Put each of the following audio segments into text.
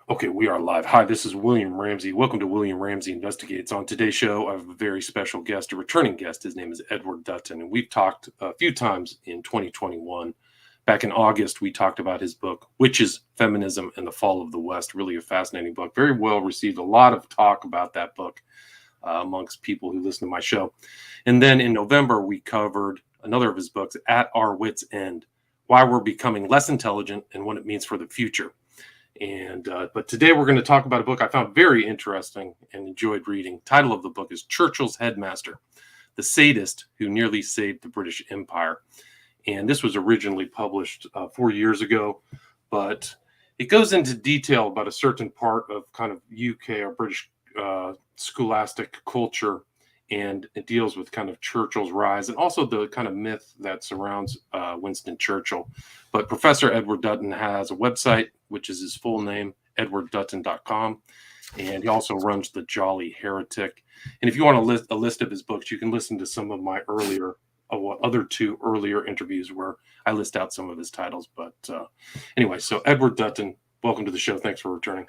Okay, we are live. Hi, this is William Ramsey. Welcome to William Ramsey Investigates. On today's show, I have a very special guest, a returning guest. His name is Edward Dutton, and we've talked a few times in 2021. Back in August, we talked about his book, Witches, Feminism, and the Fall of the West. Really a fascinating book. Very well received. A lot of talk about that book amongst people who listen to my show. And then in November, we covered another of his books, At Our Wits' End, Why We're Becoming Less Intelligent and What It Means for the Future. But today we're going to talk about a book I found very interesting and enjoyed reading. Title of the book is Churchill's Headmaster, the Sadist Who Nearly Saved the British Empire. And this was originally published 4 years ago, but it goes into detail about a certain part of kind of UK or British scholastic culture, and it deals with kind of Churchill's rise and also the kind of myth that surrounds Winston Churchill. But Professor Edward Dutton has a website, which is his full name, edwarddutton.com. And he also runs The Jolly Heretic. And if you want a list of his books, you can listen to some of my other two earlier interviews where I list out some of his titles. But anyway, so Edward Dutton, welcome to the show. Thanks for returning.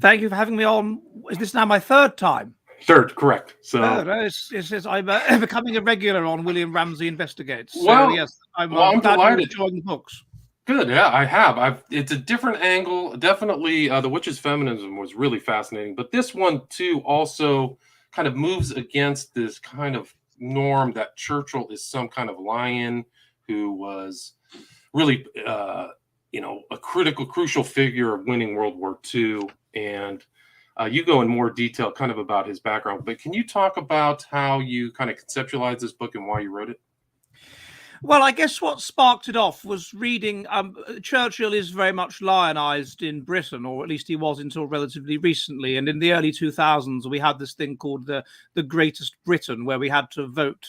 Thank you for having me on. Is this now my third time? Third, correct. So I'm becoming a regular on William Ramsey Investigates. So, well, yes, I'm delighted. Enjoying the books. Good, yeah, I have. It's a different angle. Definitely, The Witches' Feminism was really fascinating, but this one too also kind of moves against this kind of norm that Churchill is some kind of lion who was really, a crucial figure of winning World War II. And you go in more detail kind of about his background, but can you talk about how you kind of conceptualized this book and why you wrote it? Well, I guess what sparked it off was reading. Churchill is very much lionized in Britain, or at least he was until relatively recently. And in the early 2000s, we had this thing called the Greatest Britain, where we had to vote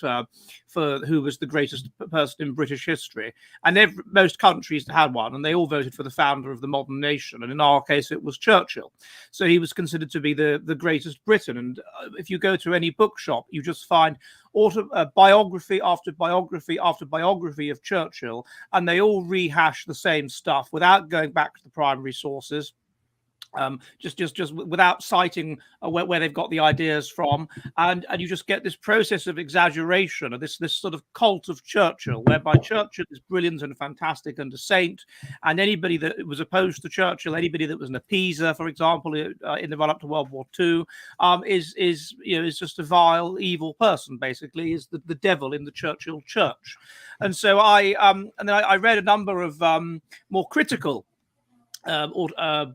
for who was the greatest person in British history. And most countries had one, and they all voted for the founder of the modern nation. And in our case, it was Churchill. So he was considered to be the greatest Briton. And if you go to any bookshop, you just find biography after biography after biography of Churchill, and they all rehash the same stuff without going back to the primary sources. Just without citing where they've got the ideas from, and you just get this process of exaggeration, or this sort of cult of Churchill, whereby Churchill is brilliant and fantastic and a saint, and anybody that was opposed to Churchill, anybody that was an appeaser, for example, in the run-up to World War II, is just a vile, evil person. Basically, is the devil in the Churchill church. And so I read a number of more critical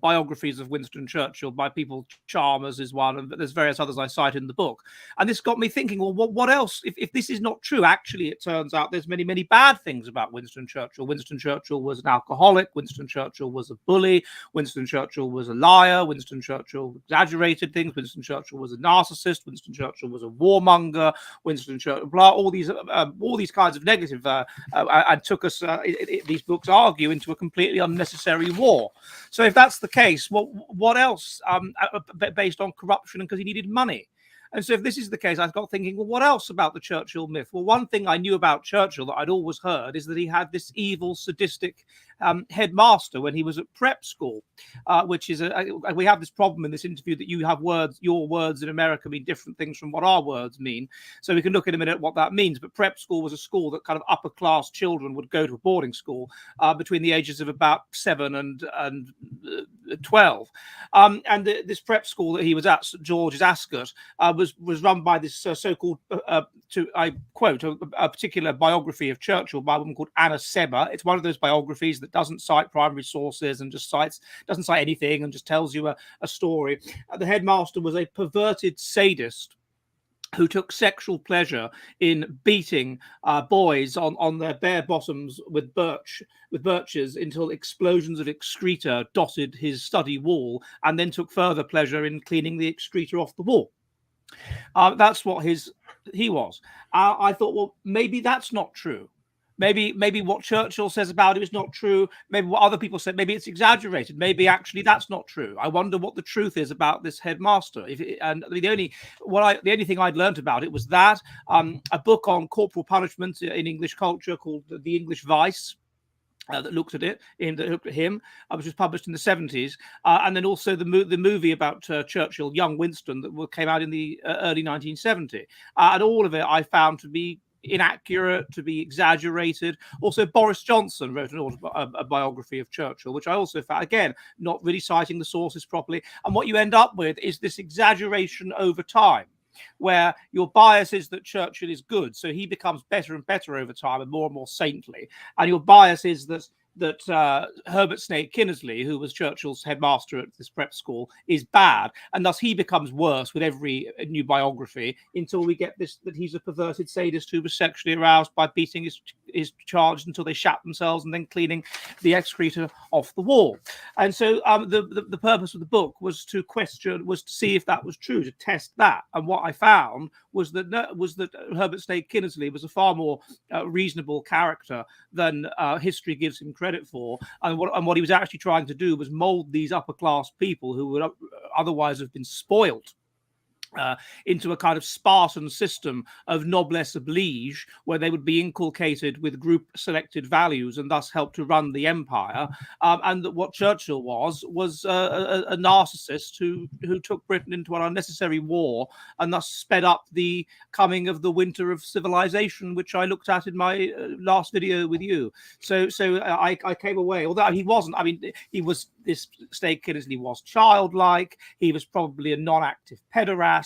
biographies of Winston Churchill by people. Chalmers is one, and there's various others I cite in the book. And this got me thinking, well, what else? If this is not true, actually, it turns out there's many, many bad things about Winston Churchill. Winston Churchill was an alcoholic. Winston Churchill was a bully. Winston Churchill was a liar. Winston Churchill exaggerated things. Winston Churchill was a narcissist. Winston Churchill was a warmonger. Winston Churchill, all these kinds of negative, and took us, these books argue, into a completely unnecessary war. So if that's the case, what else, based on corruption and because he needed money? And so if this is the case, I got thinking, well, what else about the Churchill myth? Well, one thing I knew about Churchill that I'd always heard is that he had this evil, sadistic headmaster when he was at prep school, which is we have this problem in this interview that you have your words in America mean different things from what our words mean. So we can look in a minute what that means. But prep school was a school that kind of upper class children would go to a boarding school between the ages of about 7 and 12. And this prep school that he was at, St. George's, Ascot, was run by this so-called, I quote, a particular biography of Churchill by a woman called Anna Seber. It's one of those biographies that doesn't cite primary sources and just doesn't cite anything and just tells you a story. The headmaster was a perverted sadist who took sexual pleasure in beating boys on their bare bottoms with birches until explosions of excreta dotted his study wall, and then took further pleasure in cleaning the excreta off the wall. That's what he was. I thought, well, maybe that's not true. Maybe what Churchill says about it is not true. Maybe what other people say, maybe it's exaggerated. Maybe actually that's not true. I wonder what the truth is about this headmaster. The only thing I'd learned about it was that a book on corporal punishment in English culture called The English Vice, that looked at it, that looked at him, which was published in the 70s, and then also the movie about Churchill, Young Winston, that came out in the early 1970s. And all of it I found to be inaccurate, to be exaggerated. Also, Boris Johnson wrote a biography of Churchill, which I also found, again, not really citing the sources properly. And what you end up with is this exaggeration over time, where your bias is that Churchill is good, so he becomes better and better over time and more saintly, and your bias is that Herbert Snake Kinnersley, who was Churchill's headmaster at this prep school, is bad, and thus he becomes worse with every new biography, until we get this, that he's a perverted sadist who was sexually aroused by beating his charged until they shat themselves and then cleaning the excreta off the wall. And so the purpose of the book was to see if that was true, to test that. And what I found was that Herbert Snake Kinnersley was a far more reasonable character than history gives him credit for, and what he was actually trying to do was mold these upper class people who would otherwise have been spoiled into a kind of Spartan system of noblesse oblige, where they would be inculcated with group selected values and thus help to run the empire. And that what Churchill was a narcissist who took Britain into an unnecessary war and thus sped up the coming of the winter of civilization, which I looked at in my last video with you. So I came away, although he wasn't, I mean, this Snake Kinnersley was childlike. He was probably a non-active pederast.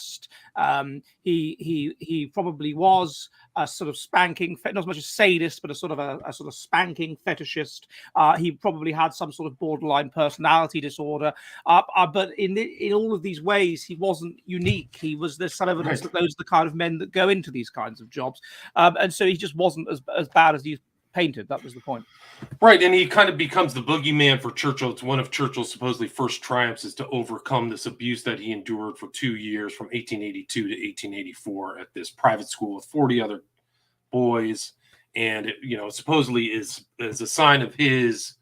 He probably was a sort of spanking, not as much a sadist, but a sort of spanking fetishist. He probably had some sort of borderline personality disorder. But in all of these ways, he wasn't unique. There's some evidence that those are the kind of men that go into these kinds of jobs. And so he just wasn't as bad as he's painted. That was the point. Right, and he kind of becomes the boogeyman for Churchill. It's one of Churchill's supposedly first triumphs, is to overcome this abuse that he endured for 2 years, from 1882 to 1884, at this private school with 40 other boys. And it, supposedly is a sign of his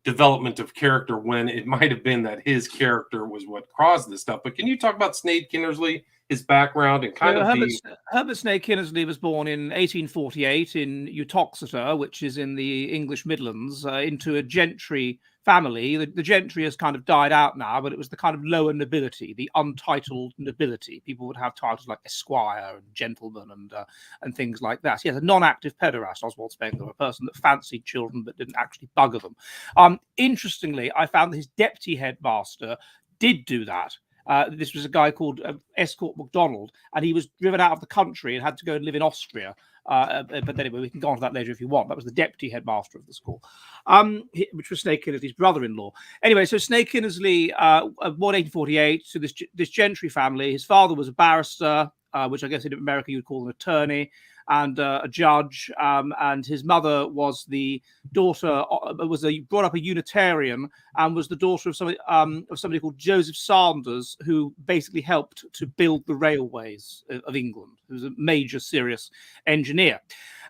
development of character, when it might have been that his character was what caused this stuff. But can you talk about Snake Kinnersley, his background, and kind of Herbert Snake Kinnersley was born in 1848 in Uttoxeter, which is in the English Midlands, into a gentry family. The gentry has kind of died out now, but it was the kind of lower nobility, the untitled nobility. People would have titles like Esquire and Gentleman and things like that. Yes, a non-active pederast, Oswald Spengler, a person that fancied children but didn't actually bugger them. Interestingly, I found that his deputy headmaster did do that. This was a guy called Escort MacDonald, and he was driven out of the country and had to go and live in Austria. But anyway, we can go on to that later if you want. That was the deputy headmaster of the school, which was Snake Kinnersley's brother-in-law. Anyway, so Snake Kinnersley, born 1848, to this gentry family. His father was a barrister, which I guess in America you'd call an attorney, and a judge, and his mother was the daughter, brought up a Unitarian, and was the daughter of somebody called Joseph Sanders, who basically helped to build the railways of England. He was a major, serious engineer.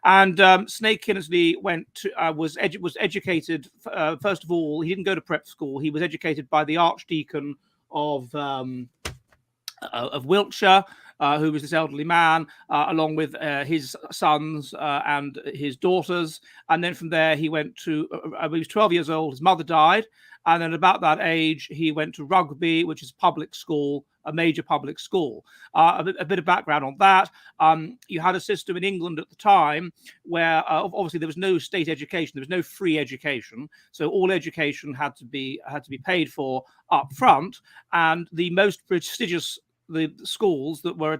And Snake Kinnersley was educated. First of all, he didn't go to prep school. He was educated by the Archdeacon of Wiltshire, who was this elderly man, along with his sons and his daughters. And then from there, he went to, he was 12 years old, his mother died. And then about that age, he went to Rugby, which is public school, a major public school. A bit of background on that. You had a system in England at the time where obviously there was no state education, there was no free education. So all education had to be paid for up front. And the most prestigious schools that were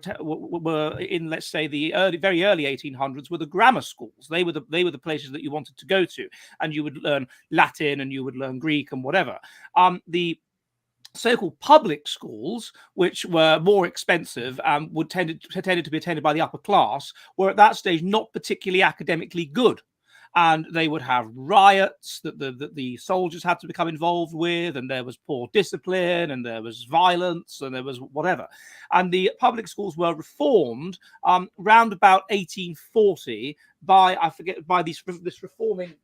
in, let's say, the very early 1800s were the grammar schools. They were the places that you wanted to go to, and you would learn Latin and you would learn Greek and whatever. The so-called public schools, which were more expensive and tended to be attended by the upper class, were at that stage not particularly academically good. And they would have riots that the soldiers had to become involved with, and there was poor discipline, and there was violence, and there was whatever. And the public schools were reformed round about 1840 by this reforming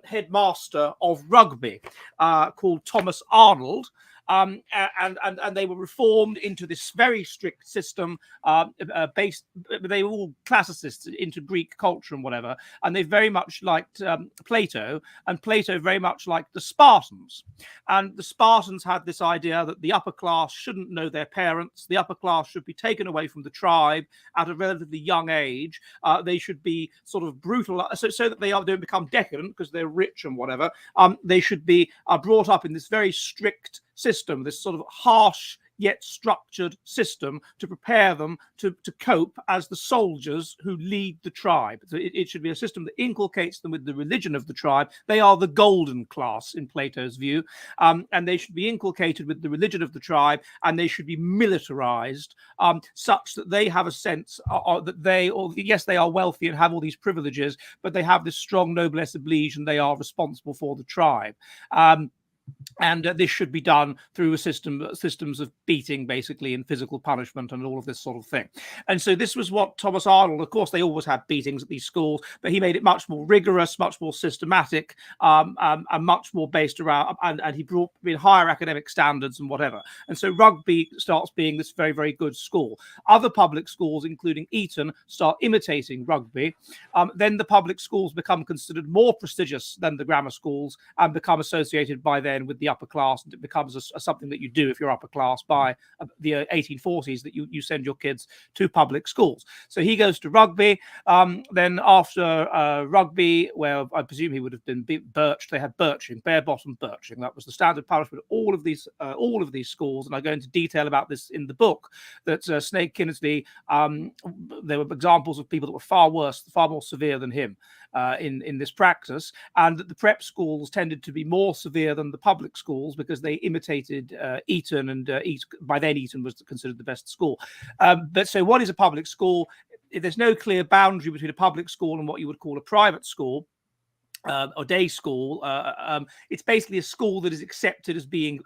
headmaster of Rugby called Thomas Arnold. and they were reformed into this very strict system based. They were all classicists into Greek culture and whatever, and they very much liked Plato, and Plato very much liked the Spartans. And the Spartans had this idea that the upper class shouldn't know their parents. The upper class should be taken away from the tribe at a relatively young age. They should be sort of brutal, so that they don't become decadent because they're rich and whatever. They should be brought up in this very strict system, this sort of harsh yet structured system to prepare them to cope as the soldiers who lead the tribe. So it should be a system that inculcates them with the religion of the tribe. They are the golden class in Plato's view, and they should be inculcated with the religion of the tribe, and they should be militarized such that they have a sense that yes, they are wealthy and have all these privileges, but they have this strong noblesse oblige and they are responsible for the tribe. And this should be done through systems of beating, basically, and physical punishment and all of this sort of thing. And so this was what Thomas Arnold, of course, they always had beatings at these schools, but he made it much more rigorous, much more systematic, and much more based around, and he brought in higher academic standards and whatever. And so Rugby starts being this very, very good school. Other public schools, including Eton, start imitating Rugby. Then the public schools become considered more prestigious than the grammar schools and become associated by then with the upper class, and it becomes something that you do if you're upper class by the 1840s, that you send your kids to public schools. So he goes to Rugby. Then after Rugby, where I presume he would have been birched, they had birching, bare-bottom birching. That was the standard punishment of all of these schools, and I go into detail about this in the book. That Snake Kinnersley, there were examples of people that were far worse, far more severe than him in this practice, and that the prep schools tended to be more severe than the public schools because they imitated Eton, and by then Eton was considered the best school. But so what is a public school? There's no clear boundary between a public school and what you would call a private school or day school. It's basically a school that is accepted as being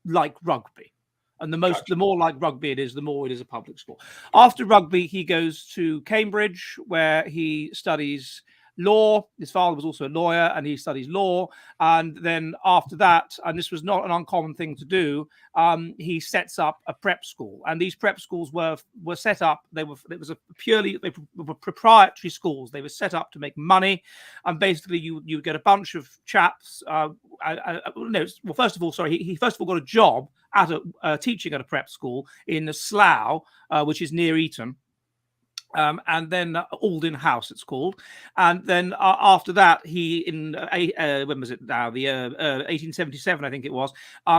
like Rugby. And the more like Rugby it is, the more it is a public school. After Rugby, he goes to Cambridge, where he studies law. His father was also a lawyer, and he studies law. And then after that, and this was not an uncommon thing to do, he sets up a prep school. And these prep schools were set up. They were proprietary schools. They were set up to make money, and basically you get a bunch of chaps. First of all, he first of all got a job at teaching at a prep school in Slough, which is near Eton. And then Alden House, it's called. And then after that, he when was it now? The 1877, I think it was.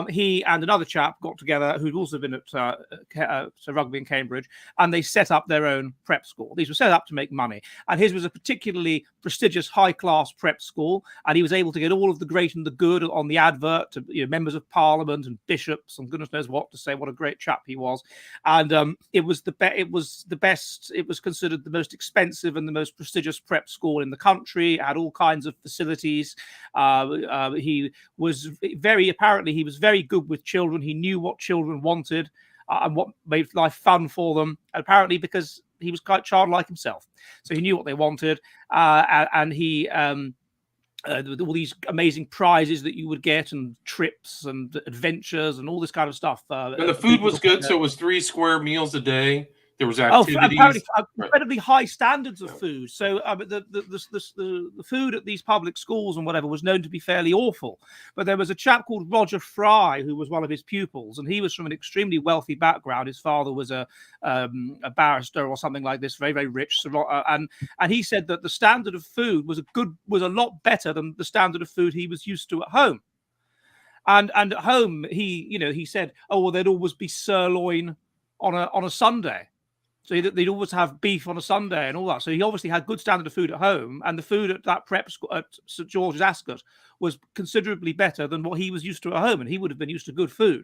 He and another chap got together who'd also been at Rugby in Cambridge, and they set up their own prep school. These were set up to make money, and his was a particularly prestigious, high-class prep school. And he was able to get all of the great and the good on the advert to members of Parliament and bishops and goodness knows what to say what a great chap he was. And it was the best. It was considered the most expensive and the most prestigious prep school in the country. It had all kinds of facilities. He was apparently very good with children. He knew what children wanted and what made life fun for them. And apparently because he was quite childlike himself, so he knew what they wanted, and he all these amazing prizes that you would get, and trips and adventures and all this kind of stuff. And the food was good, so it was 3 square meals a day. There was activities. Apparently incredibly high standards of food. So the food at these public schools and whatever was known to be fairly awful. But there was a chap called Roger Frye who was one of his pupils, and he was from an extremely wealthy background. His father was a barrister or something like this, very, very rich. And he said that the standard of food was a lot better than the standard of food he was used to at home. And at home, he said, oh, well, there'd always be sirloin on a Sunday. So they'd always have beef on a Sunday and all that. So he obviously had good standard of food at home, and the food at that prep school at St George's Ascot was considerably better than what he was used to at home, and he would have been used to good food.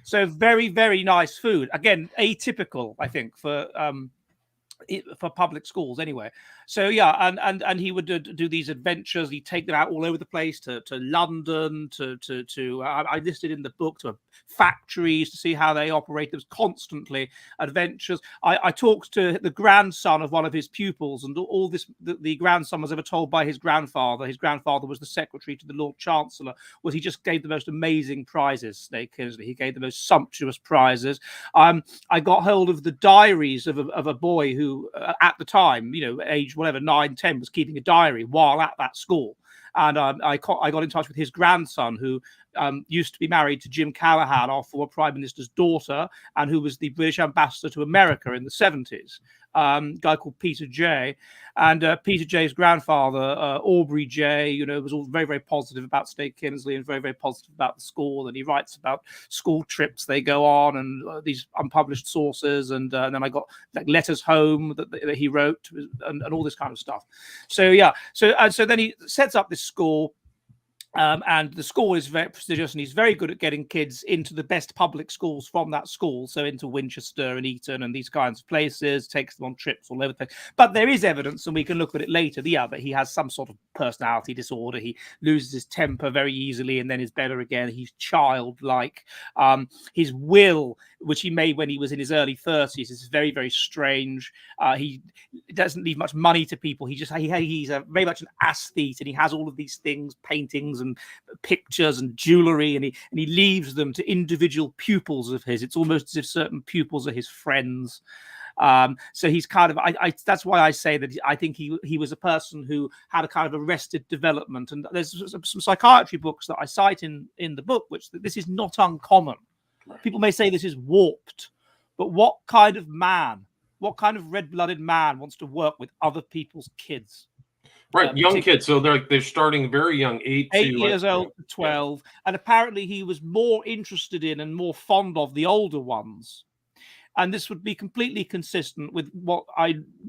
So very, very nice food. Again, atypical, I think, for public schools anyway. So yeah, and he would do these adventures. He'd take them out all over the place, to London, to I listed in the book, to factories to see how they operate. There was constantly adventures. I talked to the grandson of one of his pupils, and all this the grandson was ever told by his grandfather. His grandfather was the secretary to the Lord Chancellor. Was he just gave the most amazing prizes, Snake Kingsley. He gave the most sumptuous prizes. I got hold of the diaries of a boy who, at the time, age whatever 9, 10, was keeping a diary while at that school. And I got in touch with his grandson, who used to be married to Jim Callaghan, our former Prime Minister's daughter, and who was the British ambassador to America in the 70s. Guy called Peter J. And Peter J's grandfather, Aubrey J, was all very, very positive about Snake Kingsley and very, very positive about the school. And he writes about school trips they go on and these unpublished sources. And then I got letters home that he wrote and all this kind of stuff. So, yeah. So then he sets up this school. And the school is very prestigious, and he's very good at getting kids into the best public schools from that school. So into Winchester and Eton and these kinds of places, takes them on trips all over the place. But there is evidence, and we can look at it later, that he has some sort of personality disorder. He loses his temper very easily and then is better again. He's childlike. His will, which he made when he was in his early 30s, is very, very strange. He doesn't leave much money to people. He's very much an aesthete, and he has all of these things, paintings and pictures and jewelry, and he leaves them to individual pupils of his. It's almost as if certain pupils are his friends. So he's kind of, that's why I say that I think he was a person who had a kind of arrested development. And there's some psychiatry books that I cite in the book, which this is not uncommon. People may say this is warped, but what kind of red-blooded man wants to work with other people's kids? Right, young kids. So they're starting very young, 8 years old to 12, and apparently he was more interested in and more fond of the older ones. And this would be completely consistent with what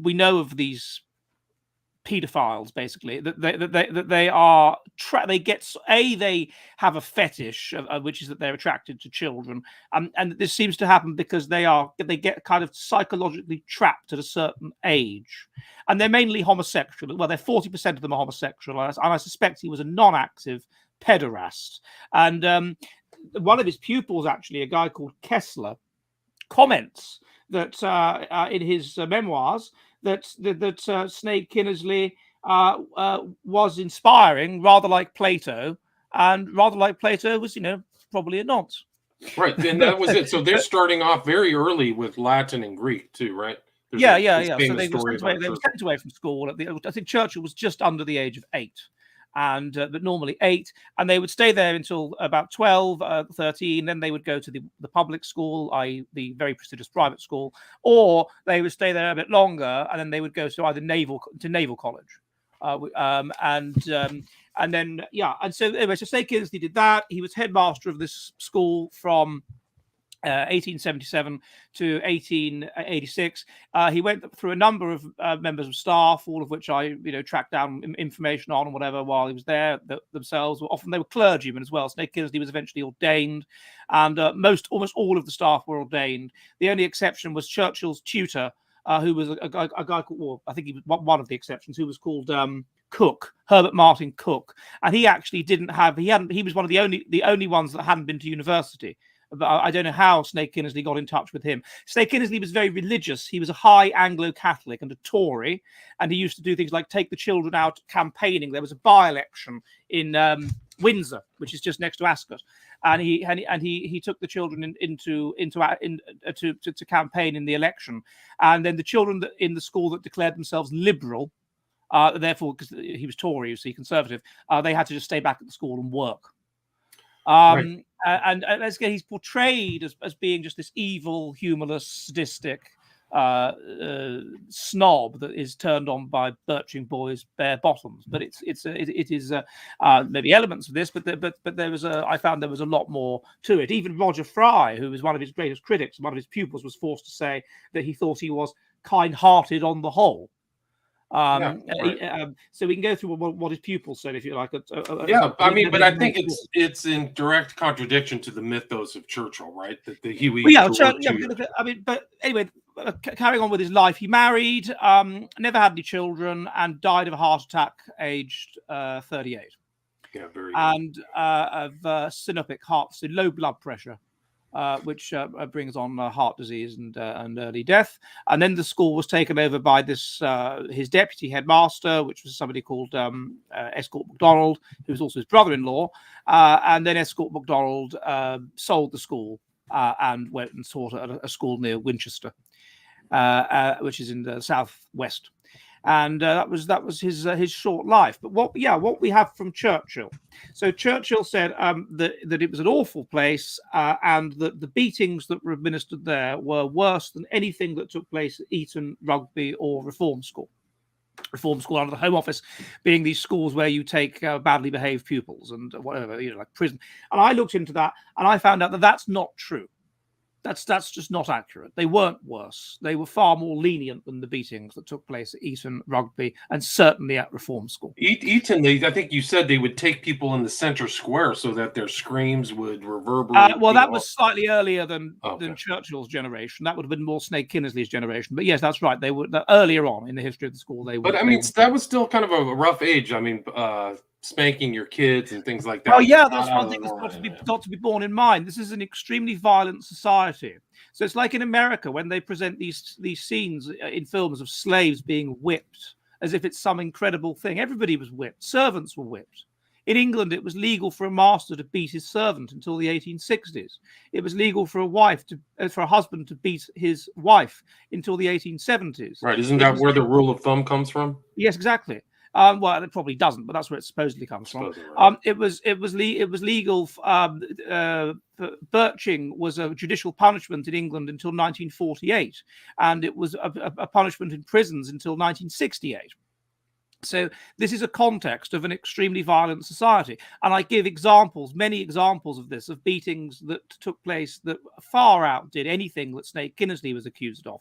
we know of these pedophiles, basically, that they have a fetish, which is that they're attracted to children, and this seems to happen because they get kind of psychologically trapped at a certain age, and they're mainly homosexual. Well, they're 40% of them are homosexual, and I suspect he was a non-active pederast. And one of his pupils, actually, a guy called Kessler, comments that in his memoirs that Snake Kingsley was inspiring, rather like Plato, and rather like Plato was, probably a nonce. Right, and that was it. So they're starting off very early with Latin and Greek too, right? Yeah. So they were sent away from school. I think Churchill was just under the age of 8. And but normally 8, and they would stay there until about 12, 13. Then they would go to the public school, i.e. the very prestigious private school, or they would stay there a bit longer, and then they would go to either naval college. And so anyway, so Snake Kingsley did that. He was headmaster of this school from 1877 to 1886. He went through a number of members of staff, all of which I tracked down information on and whatever while he was there. Themselves, often they were clergymen as well. Snake Kingsley was eventually ordained, and almost all of the staff were ordained. The only exception was Churchill's tutor, who was a guy called, well, I think he was one of the exceptions, who was called Cook, Herbert Martin Cook, and he actually he was one of the only ones that hadn't been to university. But I don't know how Snake Kingsley got in touch with him. Snake Kingsley was very religious. He was a high Anglo-Catholic and a Tory, and he used to do things like take the children out campaigning. There was a by-election in Windsor, which is just next to Ascot, and he took the children to campaign in the election, and then the children in the school that declared themselves liberal, therefore because he was Tory, you see, conservative, they had to just stay back at the school and work. Right. And he's portrayed as being just this evil, humorless, sadistic snob that is turned on by birching boys' bare bottoms. But it is maybe elements of this, but I found there was a lot more to it. Even Roger Frye, who was one of his greatest critics, one of his pupils, was forced to say that he thought he was kind-hearted on the whole. So we can go through what his pupils said, if you like. But I think it's in direct contradiction to the mythos of Churchill, right? That but anyway, carrying on with his life, he married, never had any children, and died of a heart attack, aged 38. Yeah, very. And of syncopic heart, so low blood pressure. which brings on heart disease and early death. And then the school was taken over by this his deputy headmaster, which was somebody called Escort MacDonald, who was also his brother-in-law. And then Escort MacDonald sold the school and went and taught at a school near Winchester, which is in the southwest. And that was his short life. But what we have from Churchill. So Churchill said that it was an awful place, and that the beatings that were administered there were worse than anything that took place at Eton, Rugby, or Reform School. Reform School under the Home Office being these schools where you take badly behaved pupils and whatever, like prison. And I looked into that, and I found out that that's not true. That's just not accurate. They weren't worse. They were far more lenient than the beatings that took place at Eton, Rugby, and certainly at Reform School. Eton, I think you said they would take people in the center square so that their screams would reverberate. Well, that was slightly earlier than Churchill's generation. That would have been more Snake Kinnersley's generation. But yes, that's right. They were earlier on in the history of the school. But I mean, that was still kind of a rough age. I mean, spanking your kids and things like that. Oh yeah, that's one thing that's got to be borne in mind. This is an extremely violent society. So it's like in America when they present these scenes in films of slaves being whipped as if it's some incredible thing. Everybody was whipped. Servants were whipped. In England, it was legal for a master to beat his servant until the 1860s. It was legal for a husband to beat his wife until the 1870s. Right? Isn't that where the rule of thumb comes from? Yes, exactly. Well, it probably doesn't, but that's where it supposedly comes from. Right. It was legal. Birching was a judicial punishment in England until 1948, and it was a punishment in prisons until 1968. So this is a context of an extremely violent society. And I give many examples of this, of beatings that took place that far outdid anything that Snake Kinnersley was accused of.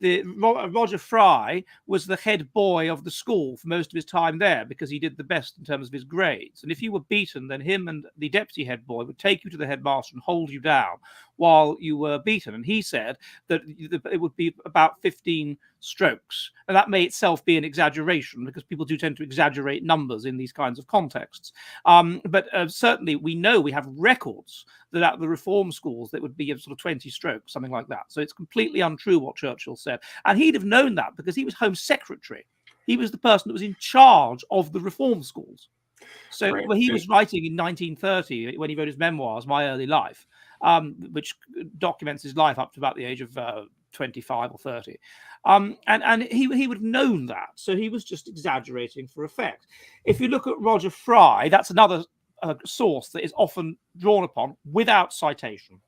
Roger Frye was the head boy of the school for most of his time there because he did the best in terms of his grades. And if you were beaten, then him and the deputy head boy would take you to the headmaster and hold you down while you were beaten. And he said that it would be about 15 strokes. And that may itself be an exaggeration because people do tend to exaggerate numbers in these kinds of contexts. But certainly we have records that at the reform schools that would be sort of 20 strokes, something like that. So it's completely untrue what Churchill said. And he'd have known that because he was Home Secretary. He was the person that was in charge of the reform schools. So when he was writing in 1930, when he wrote his memoirs, My Early Life, which documents his life up to about the age of 25 or 30. And he would have known that. So he was just exaggerating for effect. If you look at Roger Frye, that's another source that is often drawn upon without citation.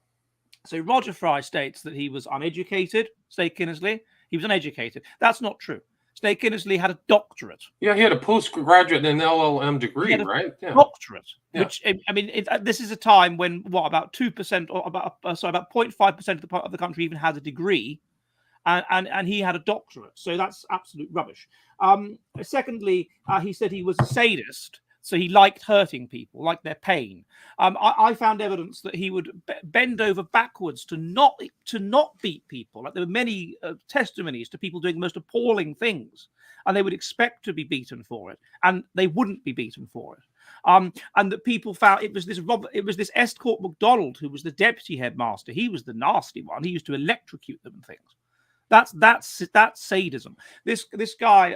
So Roger Frye states that he was uneducated, Snake Kinnersley. He was uneducated. That's not true. Snake Kinnersley had a doctorate. Yeah, he had a postgraduate and an LLM degree, right? Yeah. Doctorate. Yeah. Which, I mean, this is a time when about 2% or about 0.5% of the country even had a degree, and he had a doctorate. So that's absolute rubbish. Secondly, he said he was a sadist. So he liked hurting people, liked their pain. I found evidence that he would bend over backwards to not beat people. Like there were many testimonies to people doing the most appalling things, and they would expect to be beaten for it, and they wouldn't be beaten for it. And that people found it was this Escort MacDonald who was the deputy headmaster. He was the nasty one. He used to electrocute them and things. That's sadism. This guy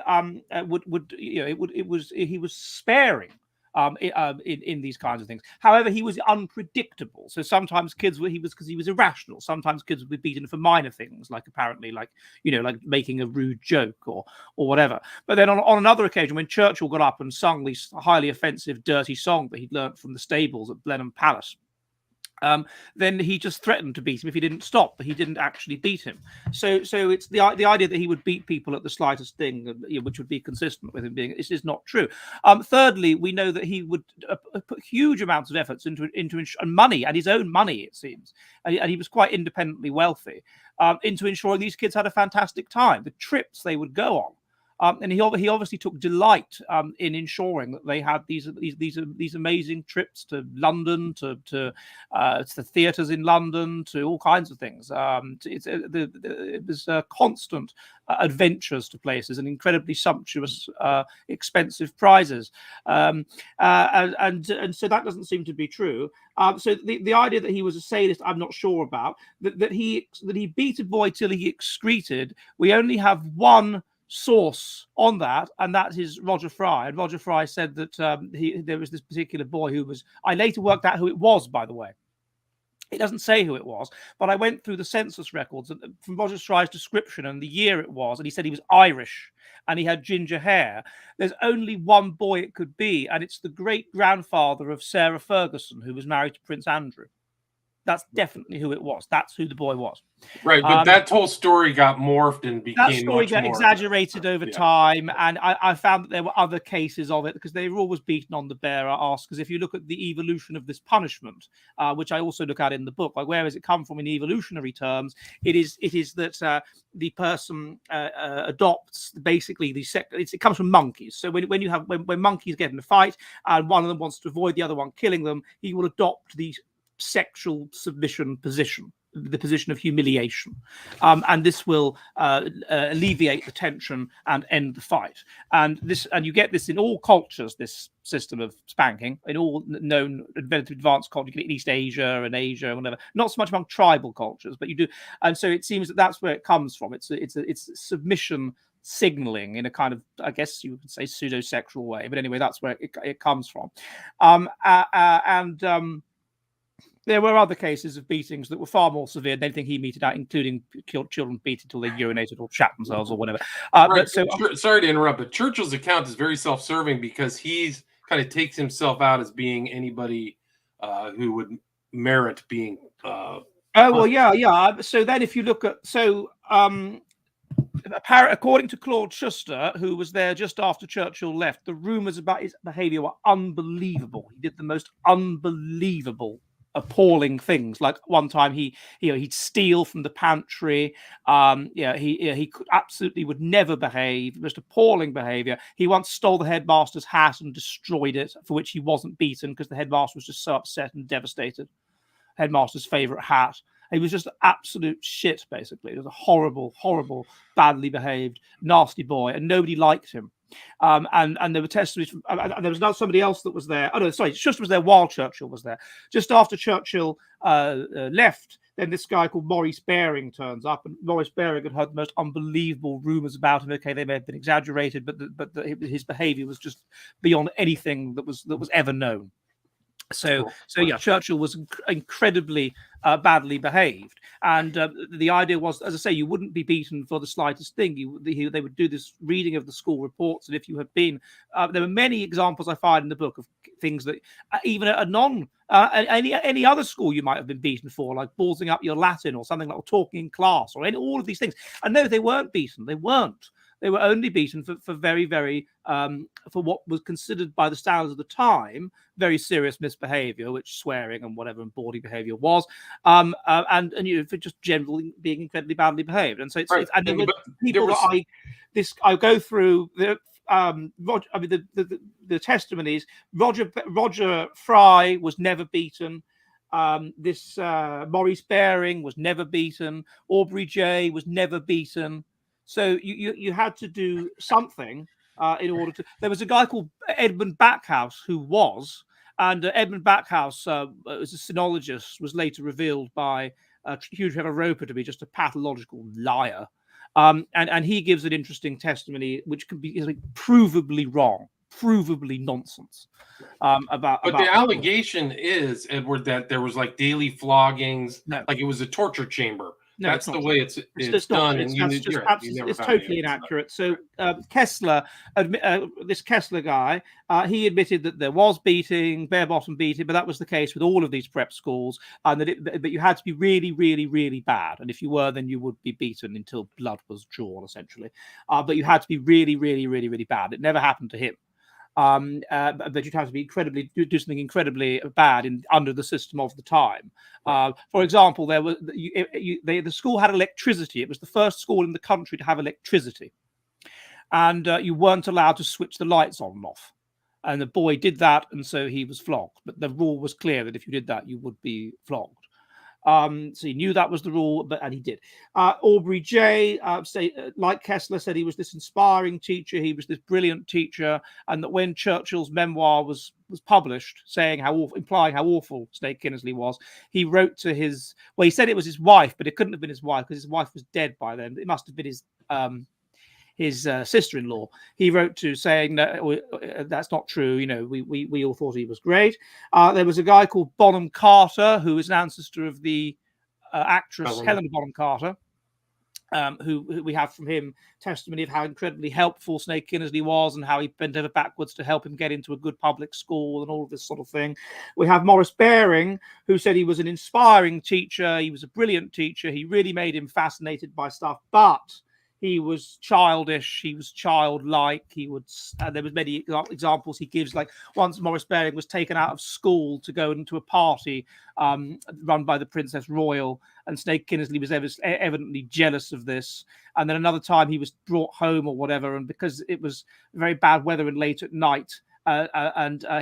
he was sparing in these kinds of things. However, he was unpredictable. So sometimes kids because he was irrational. Sometimes kids would be beaten for minor things, like making a rude joke or whatever. But then on another occasion, when Churchill got up and sung this highly offensive, dirty song that he'd learnt from the stables at Blenheim Palace, then he just threatened to beat him if he didn't stop, but he didn't actually beat him. So it's the idea that he would beat people at the slightest thing, which would be consistent with him being, this is not true. Thirdly, we know that he would put huge amounts of efforts into and money, and his own money, it seems, and he was quite independently wealthy, into ensuring these kids had a fantastic time. The trips they would go And he obviously took delight in ensuring that they had these amazing trips to London, to the theatres in London, to all kinds of things. It was constant adventures to places and incredibly sumptuous, expensive prizes, and so that doesn't seem to be true. So the idea that he was a sadist, I'm not sure about. That he beat a boy till he excreted. We only have one source on that, and that is Roger Frye. And Roger Frye said that there was this particular boy who was. I later worked out who it was, by the way. It doesn't say who it was, but I went through the census records from Roger Frye's description and the year it was, and he said he was Irish and he had ginger hair. There's only one boy it could be, and it's the great-grandfather of Sarah Ferguson, who was married to Prince Andrew. That's definitely who it was. That's who the boy was. Right, but that whole story got morphed and became that story got exaggerated over time, and I found that there were other cases of it because they were always beaten on the bare arse. Because if you look at the evolution of this punishment, which I also look at in the book, like where has it come from in evolutionary terms? It is that the person adopts basically it comes from monkeys. So when monkeys get in a fight and one of them wants to avoid the other one killing them, he will adopt the sexual submission position, the position of humiliation, and this will alleviate the tension and end the fight. And you get this in all cultures. This system of spanking in all known advanced cultures, in East Asia and Asia, and whatever. Not so much among tribal cultures, but you do. And so it seems that that's where it comes from. It's submission signaling in a kind of, I guess you could say, pseudo-sexual way. But anyway, that's where it comes from. There were other cases of beatings that were far more severe than anything he meted out, including children beaten until they urinated or shat themselves or whatever. Right. Sorry to interrupt, but Churchill's account is very self-serving because he's kind of takes himself out as being anybody who would merit being. Yeah. So then, if you look at according to Claude Schuster, who was there just after Churchill left, the rumours about his behaviour were unbelievable. He did the most unbelievable, appalling things. Like one time he'd steal from the pantry. He absolutely would never behave. Most appalling behavior. He once stole the headmaster's hat and destroyed it, for which he wasn't beaten because the headmaster was just so upset and devastated. Headmaster's favorite hat. He was just absolute shit, basically. He was a horrible, horrible, badly behaved, nasty boy, and nobody liked him. And there were testimonies from, and there was somebody else that was there. Oh no, sorry, Schuster was there while Churchill was there. Just after Churchill left, then this guy called Maurice Baring turns up, and Maurice Baring had heard the most unbelievable rumours about him. Okay, they may have been exaggerated, but his behaviour was just beyond anything that was ever known. So yeah, Churchill was incredibly badly behaved, and the idea was, as I say, you wouldn't be beaten for the slightest thing. They would do this reading of the school reports, and if you had been, there were many examples I find in the book of things that even at any other school you might have been beaten for, like ballsing up your Latin or something, like talking in class, or all of these things. And no, they weren't beaten. They weren't. They were only beaten for very, very, for what was considered by the standards of the time, very serious misbehaviour, which swearing and whatever and bawdy behaviour was, and for just generally being incredibly badly behaved. And so I go through the the testimonies. Roger Frye was never beaten. Maurice Baring was never beaten. Aubrey J was never beaten. So you had to do something in order to. There was a guy called Edmund Backhouse who was, and Edmund Backhouse, as a sinologist, was later revealed by Hugh Trevor Roper to be just a pathological liar. And he gives an interesting testimony, which can be provably wrong, provably nonsense. But the allegation is, Edward, that there was like daily floggings, like it was a torture chamber. No, that's the way it's done. It's totally inaccurate. So Kessler, this Kessler guy, he admitted that there was beating, bare-bottom beating, but that was the case with all of these prep schools, and that you had to be really, really, really bad. And if you were, then you would be beaten until blood was drawn, essentially. But you had to be really, really, really, really bad. It never happened to him. But you'd have to be do something incredibly bad under the system of the time. For example, the school had electricity. It was the first school in the country to have electricity. and you weren't allowed to switch the lights on and off. And the boy did that, and so he was flogged. But the rule was clear that if you did that, you would be flogged. So he knew that was the rule, and he did. Aubrey J, like Kessler, said he was this inspiring teacher. He was this brilliant teacher, and that when Churchill's memoir was published, saying implying how awful Snake Kinnersley was, he wrote to his. Well, he said it was his wife, but it couldn't have been his wife because his wife was dead by then. It must have been his sister-in-law. He wrote to saying that's not true. You know, we all thought he was great. There was a guy called Bonham Carter, who is an ancestor of the actress Helena Bonham Carter, who we have from him testimony of how incredibly helpful Snake Kinnersley was and how he bent over backwards to help him get into a good public school and all of this sort of thing. We have Maurice Baring, who said he was an inspiring teacher. He was a brilliant teacher. He really made him fascinated by stuff, but he was childish. He was childlike. He would. There was many examples he gives. Like once Maurice Baring was taken out of school to go into a party run by the Princess Royal, and Snake Kinnersley was evidently jealous of this. And then another time he was brought home or whatever, and because it was very bad weather and late at night,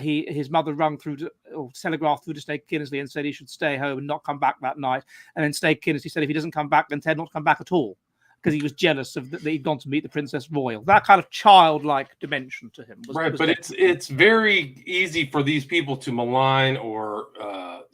his mother rung through or telegraphed through to Snake Kinnersley and said he should stay home and not come back that night. And then Snake Kinnersley said if he doesn't come back, then Ted not come back at all, because he was jealous of that he'd gone to meet the Princess Royal. That kind of childlike dimension to him. But it's very easy for these people to malign or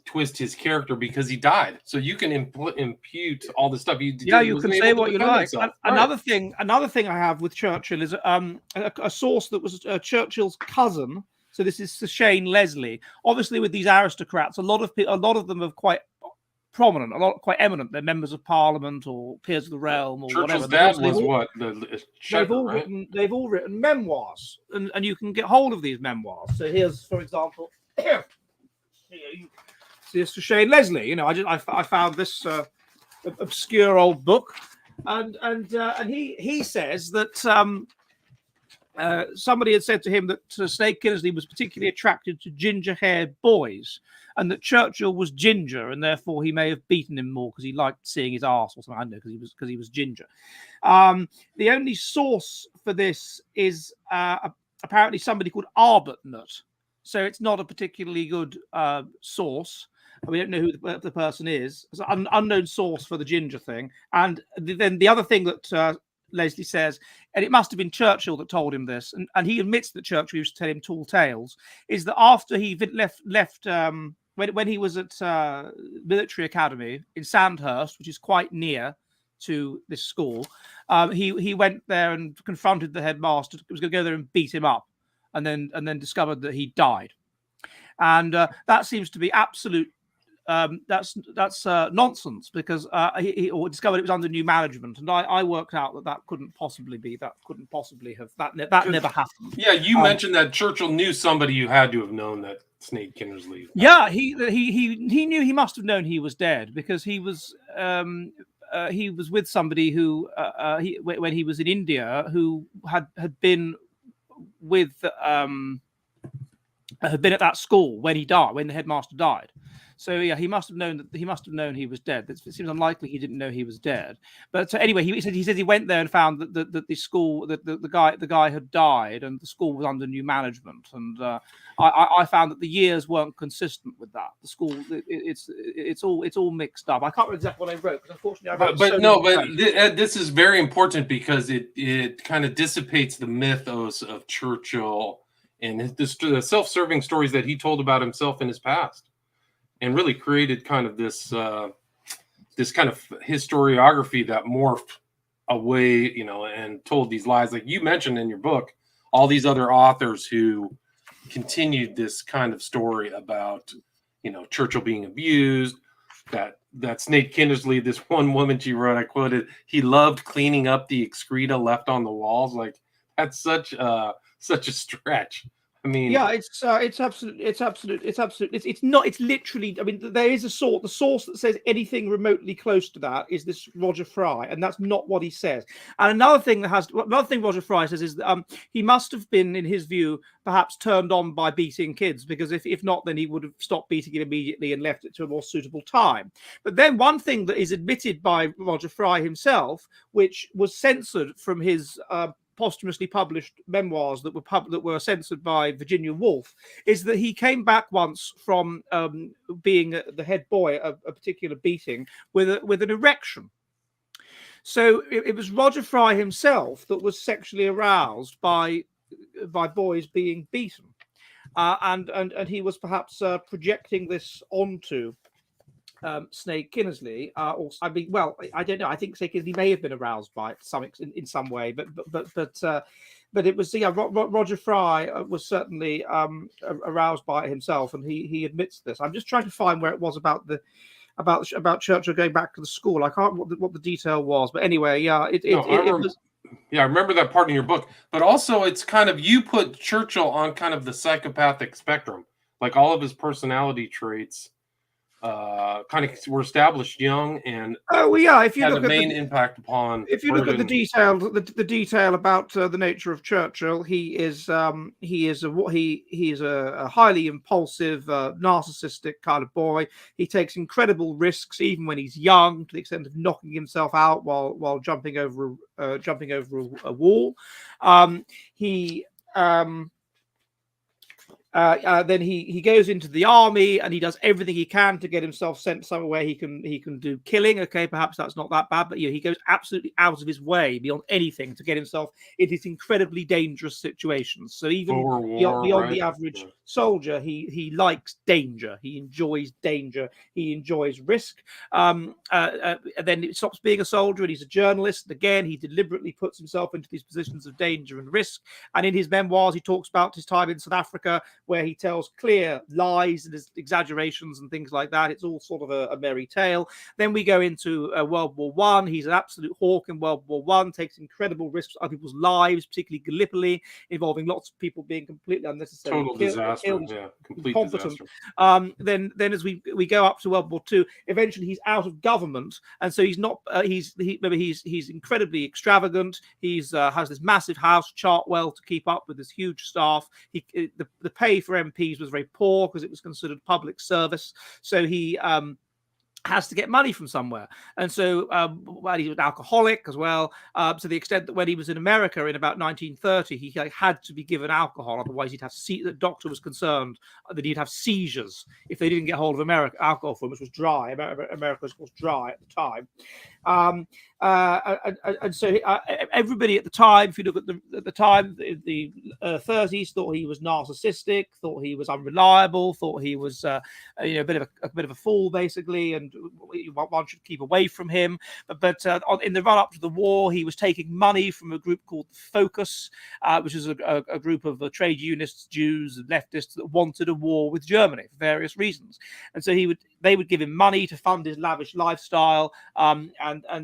twist his character because he died. So you can impute all this stuff. You can say what you like. Another thing I have with Churchill is a source that was Churchill's cousin. So this is Sir Shane Leslie. Obviously, with these aristocrats, a lot of them are quite prominent, quite eminent. They're members of Parliament or peers of the realm or Churchill's whatever. dad was they've all written memoirs, and you can get hold of these memoirs. So here's, for example, here's Sir Shane Leslie. You know, I found this obscure old book, and he says that somebody had said to him that Snake Kinnersley was particularly attracted to ginger-haired boys, and that Churchill was ginger, and therefore he may have beaten him more because he liked seeing his arse or something. I don't know, because he was ginger. The only source for this is apparently somebody called Arbuthnot. So it's not a particularly good source. We don't know who the person is. It's an unknown source for the ginger thing. And then the other thing that Leslie says, and it must have been Churchill that told him this, and he admits that Churchill used to tell him tall tales, is that after he left when he was at military academy in Sandhurst, which is quite near to this school, he went there and confronted the headmaster. He was going to go there and beat him up, and then discovered that he died, and that seems to be absolute. That's nonsense, because he discovered it was under new management, and I worked out that couldn't possibly be. That couldn't possibly have. That never happened. Yeah, you mentioned that Churchill knew somebody who had to have known that Snake Kinnersley. Yeah, he knew. He must have known he was dead, because he was with somebody who when he was in India, who had been with had been at that school when he died, when the headmaster died. So yeah, he must have known he was dead. It seems unlikely he didn't know he was dead. But anyway, he said he went there and found that the school, the guy had died, and the school was under new management. And I found that the years weren't consistent with that. The school, it's all mixed up. I can't remember exactly what I wrote, because unfortunately I wrote. This is very important, because it kind of dissipates the mythos of Churchill and the self-serving stories that he told about himself in his past, and really created kind of this kind of historiography that morphed away, and told these lies. Like you mentioned in your book, all these other authors who continued this kind of story about, Churchill being abused, that Snake Kinnersley, this one woman she wrote, I quoted, he loved cleaning up the excreta left on the walls. Like, that's such a stretch. I mean, yeah, it's absolute. It's not. It's literally. I mean, there is the source that says anything remotely close to that is this Roger Frye, and that's not what he says. And another thing Roger Frye says is that he must have been, in his view, perhaps turned on by beating kids, because if not, then he would have stopped beating it immediately and left it to a more suitable time. But then one thing that is admitted by Roger Frye himself, which was censored from his posthumously published memoirs that were censored by Virginia Woolf, is that he came back once from being the head boy at a particular beating with an erection. So it was Roger Frye himself that was sexually aroused by boys being beaten, and he was perhaps projecting this onto Snake Kinnersley. Or I mean, well, I don't know. I think Snake Kinnersley may have been aroused by it in some way, but it was Roger Frye was certainly aroused by it himself, and he admits this. I'm just trying to find where it was about Churchill going back to the school. I can't what the detail was, but anyway, yeah, it was. Yeah, I remember that part in your book. But also, it's kind of, you put Churchill on kind of the psychopathic spectrum, like all of his personality traits kind of were established young, and if you had look a main impact upon. If you look at the detail about the nature of Churchill, he is a highly impulsive, narcissistic kind of boy. He takes incredible risks even when he's young, to the extent of knocking himself out while jumping over a wall. Then he goes into the army, and he does everything he can to get himself sent somewhere where he can do killing. Okay, perhaps that's not that bad, but he goes absolutely out of his way, beyond anything, to get himself in these incredibly dangerous situations. So even beyond the average soldier, he likes danger. He enjoys danger. He enjoys risk. Then it stops being a soldier, and he's a journalist. And again, he deliberately puts himself into these positions of danger and risk. And in his memoirs, he talks about his time in South Africa, where he tells clear lies and exaggerations and things like that. It's all sort of a merry tale. Then we go into World War One. He's an absolute hawk in World War One, takes incredible risks on people's lives, particularly Gallipoli, involving lots of people being completely unnecessary. Total disaster. Yeah, complete disaster. Then as we go up to World War Two, eventually he's out of government, and so he's not. He's incredibly extravagant. He's has this massive house, Chartwell, to keep up with this huge staff. The pay for MPs was very poor because it was considered public service. So he has to get money from somewhere. And so he was an alcoholic as well, to the extent that when he was in America in about 1930, he had to be given alcohol. Otherwise, the doctor was concerned that he'd have seizures if they didn't get hold of alcohol for him, which was dry. America was, of course, dry at the time. And so everybody at the time, if you look at the time, the 30s, thought he was narcissistic, thought he was unreliable, thought he was a bit of a fool, basically, and one should keep away from him. But in the run up to the war, he was taking money from a group called Focus, which is a group of trade unionists, Jews, and leftists that wanted a war with Germany for various reasons. And so they would give him money to fund his lavish lifestyle. And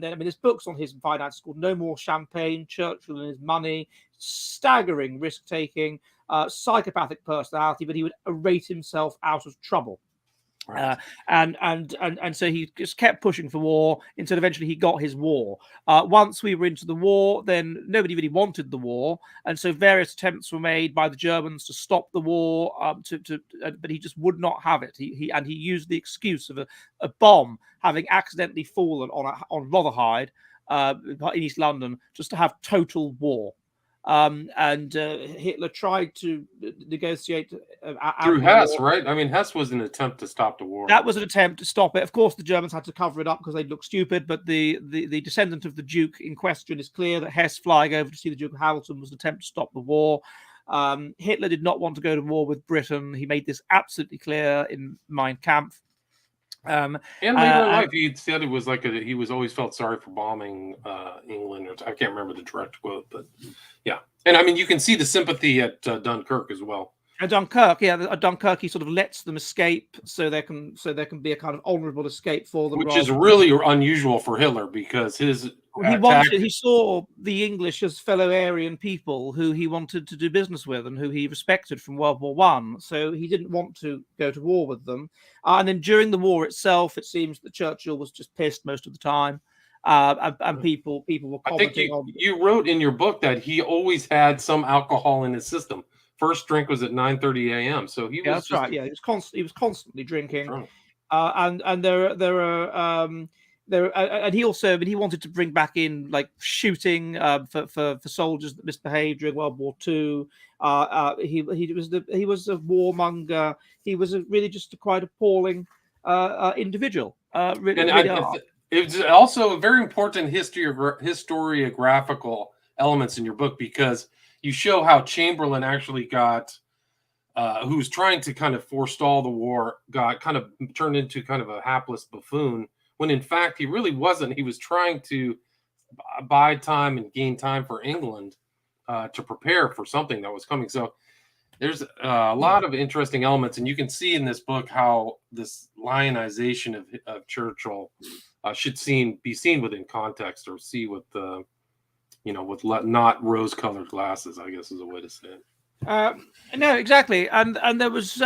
then, there's books on his finances called No More Champagne, Churchill and His Money, staggering risk-taking, psychopathic personality, but he would rate himself out of trouble. Right. And so he just kept pushing for war until eventually he got his war. Once we were into the war, then nobody really wanted the war, and so various attempts were made by the Germans to stop the war. But he just would not have it. He used the excuse of a bomb having accidentally fallen on Rotherhithe in East London, just to have total war. Hitler tried to negotiate through Hess, right? I mean, Hess was an attempt to stop the war. That was an attempt to stop it. Of course, the Germans had to cover it up because they'd look stupid. But the descendant of the Duke in question is clear that Hess flying over to see the Duke of Hamilton was an attempt to stop the war. Hitler did not want to go to war with Britain. He made this absolutely clear in Mein Kampf. And later in life, he said it was like he was always felt sorry for bombing England. I can't remember the direct quote, but yeah. And I mean, you can see the sympathy at Dunkirk as well. At Dunkirk, at Dunkirk, he sort of lets them escape, so there can be a kind of honourable escape for them, which is really unusual for Hitler, because he saw the English as fellow Aryan people who he wanted to do business with and who he respected from World War One. So he didn't want to go to war with them. And then during the war itself, it seems that Churchill was just pissed most of the time. And people were commenting on. You wrote in your book that he always had some alcohol in his system. First drink was at 9:30 a.m. So he was. That's right. Yeah, he was constantly drinking. And there are and he also, he wanted to bring back in like shooting for soldiers that misbehaved during World War II. He was a warmonger. He was really just a quite appalling individual. It's also a very important historiographical elements in your book, because you show how Chamberlain actually got, who was trying to kind of forestall the war, got kind of turned into kind of a hapless buffoon, when in fact he really wasn't. He was trying to buy time and gain time for England to prepare for something that was coming. So there's a lot of interesting elements, and you can see in this book how this lionization of Churchill should be seen within context, or see with with not rose-colored glasses, I guess is a way to say it. No, exactly, and there was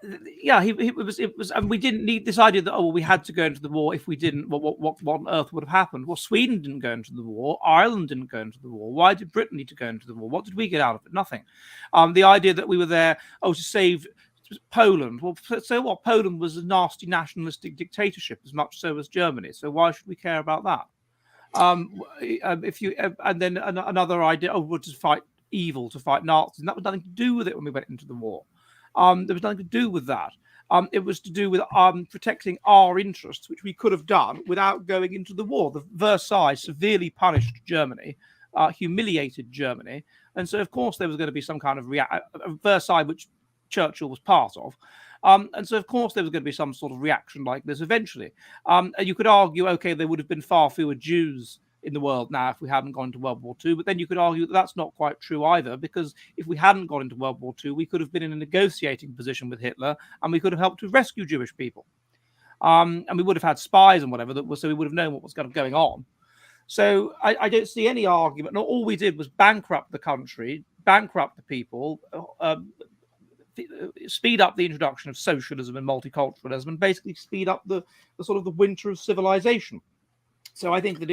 it was, and we didn't need this idea that we had to go into the war. If we didn't, what on earth would have happened? Well, Sweden didn't go into the war. Ireland didn't go into the war. Why did Britain need to go into the war? What did we get out of it? Nothing. The idea that we were there to save Poland. Well, so what? Poland was a nasty nationalistic dictatorship, as much so as Germany. So why should we care about that? And then another idea, to fight evil, to fight Nazis, and that was nothing to do with it when we went into the war. There was nothing to do with that. It was to do with protecting our interests, which we could have done without going into the war. The Versailles severely punished Germany, humiliated Germany, and so of course there was going to be some kind of Versailles, which Churchill was part of. And so, of course, there was going to be some sort of reaction like this eventually. And you could argue, okay, there would have been far fewer Jews in the world now if we hadn't gone into World War II. But then you could argue that that's not quite true either, because if we hadn't gone into World War II, we could have been in a negotiating position with Hitler, and we could have helped to rescue Jewish people. And we would have had spies and whatever, so we would have known what was going on. So I don't see any argument. No, all we did was bankrupt the country, bankrupt the people, speed up the introduction of socialism and multiculturalism, and basically speed up the sort of the winter of civilization. So I think that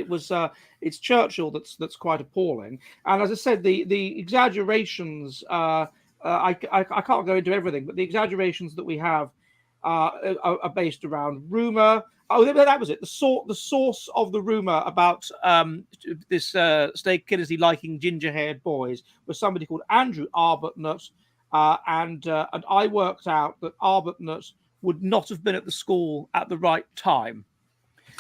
it's Churchill that's quite appalling. And as I said, the exaggerations, I can't go into everything, but the exaggerations that we have are based around rumor. Oh, that was it. The source of the rumor about this Snake Kinnersley liking ginger-haired boys was somebody called Andrew Arbuthnot. And I worked out that Arbuthnot would not have been at the school at the right time.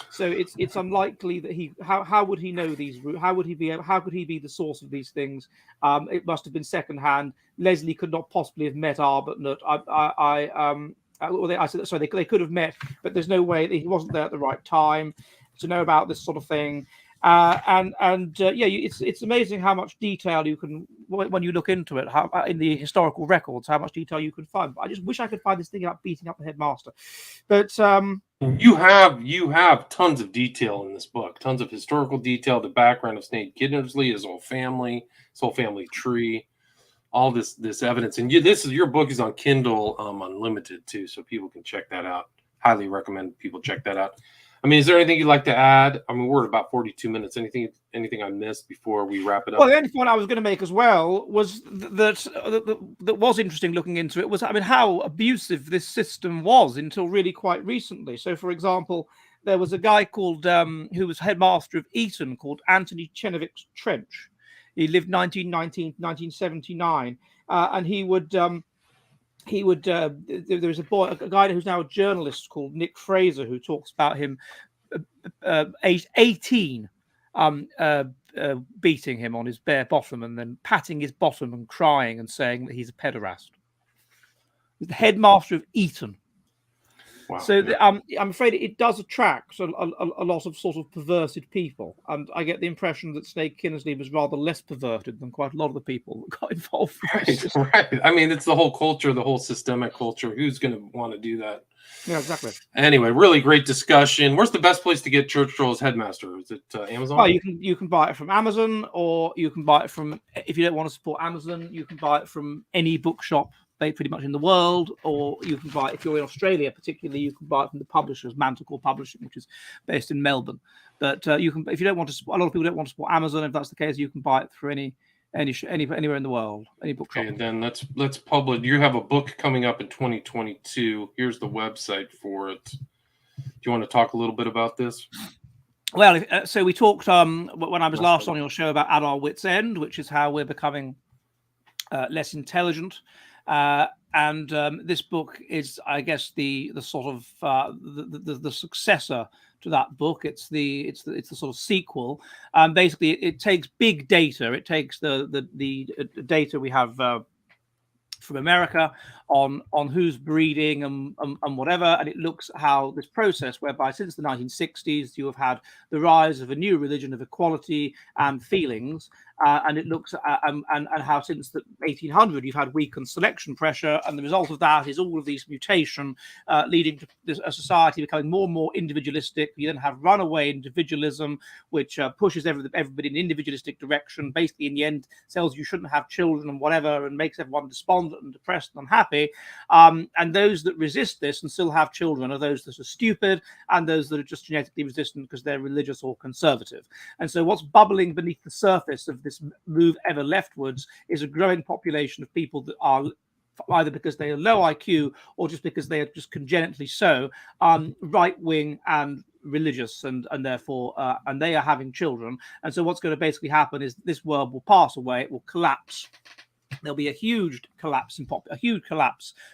So it's unlikely that how would he know these? How could he be the source of these things? It must have been secondhand. Leslie could not possibly have met Arbuthnot. They could have met, but there's no way that he wasn't there at the right time to know about this sort of thing. It's amazing how much detail you can, when you look into it, how in the historical records, how much detail you can find. But I just wish I could find this thing about beating up the headmaster. But you have tons of detail in this book, tons of historical detail, the background of Snake Kinnersley, his whole family tree, all this evidence. And your book is on Kindle Unlimited too, so people can check that out. Highly recommend people check that out. I mean, is there anything you'd like to add? I mean, we're at about 42 minutes. Anything I missed before we wrap it up? Well, the only point I was going to make as well was that was interesting looking into it was, I mean, how abusive this system was until really quite recently. So, for example, there was a guy called who was headmaster of Eton called Anthony Chenevix Trench. He lived 1919 to 1979, and he would. There was a guy who's now a journalist called Nick Fraser who talks about him age 18 beating him on his bare bottom and then patting his bottom and crying and saying that he's a pederast. He's the headmaster of Eton. Wow. So I'm afraid it does attract a lot of sort of perverted people, and I get the impression that Snake Kinnersley was rather less perverted than quite a lot of the people that got involved. Right. I mean, it's the whole culture, the whole systemic culture. Who's going to want to do that? Yeah, exactly. Anyway, really great discussion. Where's the best place to get Churchill's Headmaster? Is it Amazon? Well, you can buy it from Amazon, or you can buy it from, if you don't want to support Amazon, you can buy it from any bookshop pretty much in the world, or you can buy it, if you're in Australia particularly, you can buy it from the publishers, Manticore Publishing, which is based in Melbourne. But you can, if you don't want to support, a lot of people don't want to support Amazon. If that's the case, you can buy it through anywhere in the world, any bookshop. Okay, and then let's publish. You have a book coming up in 2022. Here's the website for it. you want to talk a little bit about this? Well, so we talked when I was last on your show about at our wits' end, which is how we're becoming less intelligent. And this book is, I guess, the sort of the successor to that book. It's the sort of sequel. Basically, it takes big data. It takes the data we have from America on who's breeding and whatever, and it looks at how this process, whereby since the 1960s you have had the rise of a new religion of equality and feelings, and it looks at and how since the 1800 you've had weakened selection pressure, and the result of that is all of these mutation leading to a society becoming more and more individualistic. You then have runaway individualism, which pushes everybody in an individualistic direction. Basically, in the end, tells you shouldn't have children and whatever, and makes everyone despondent and depressed and unhappy. And those that resist this and still have children are those that are stupid, and those that are just genetically resistant because they're religious or conservative. And so what's bubbling beneath the surface of this move ever leftwards is a growing population of people that are, either because they are low IQ or just because they are just congenitally so, right-wing and religious, and therefore and they are having children. And so what's going to basically happen is this world will pass away, it will collapse. There'll be a huge collapse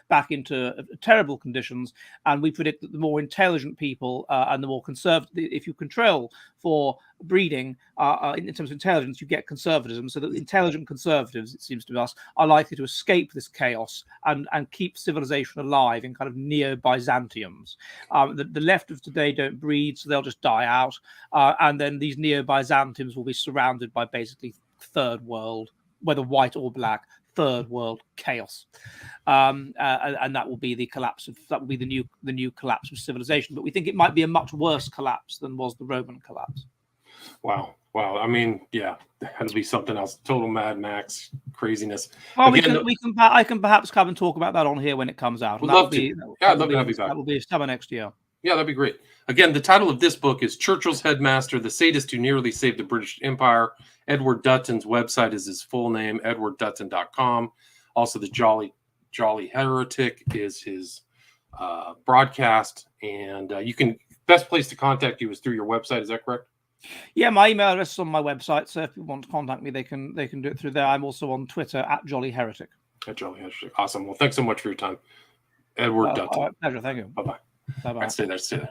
back into terrible conditions, and we predict that the more intelligent people and the more conservative, if you control for breeding in terms of intelligence, you get conservatism. So that intelligent conservatives, it seems to us, are likely to escape this chaos and keep civilization alive in kind of neo-Byzantiums. The left of today don't breed, so they'll just die out, and then these neo-Byzantiums will be surrounded by basically third world, whether white or black, third world chaos, and that will be the collapse of the new collapse of civilization. But we think it might be a much worse collapse than was the Roman collapse. Wow. I mean, yeah, that'll be something else. Total Mad Max craziness. Well, I can perhaps come and talk about that on here when it comes out. Would love to. I'd love to have you back. That will be summer next year. Yeah, that'd be great. Again, the title of this book is Churchill's Headmaster, the Sadist Who Nearly Saved the British Empire. Edward Dutton's website is his full name, edwarddutton.com. Also, the Jolly Heretic is his broadcast. And best place to contact you is through your website. Is that correct? Yeah, my email address is on my website. So if you want to contact me, they can do it through there. I'm also on Twitter at Jolly Heretic. At Jolly Heretic. Awesome. Well, thanks so much for your time, Edward Dutton. Pleasure. Thank you. Bye-bye. Bye-bye. All right, stay there.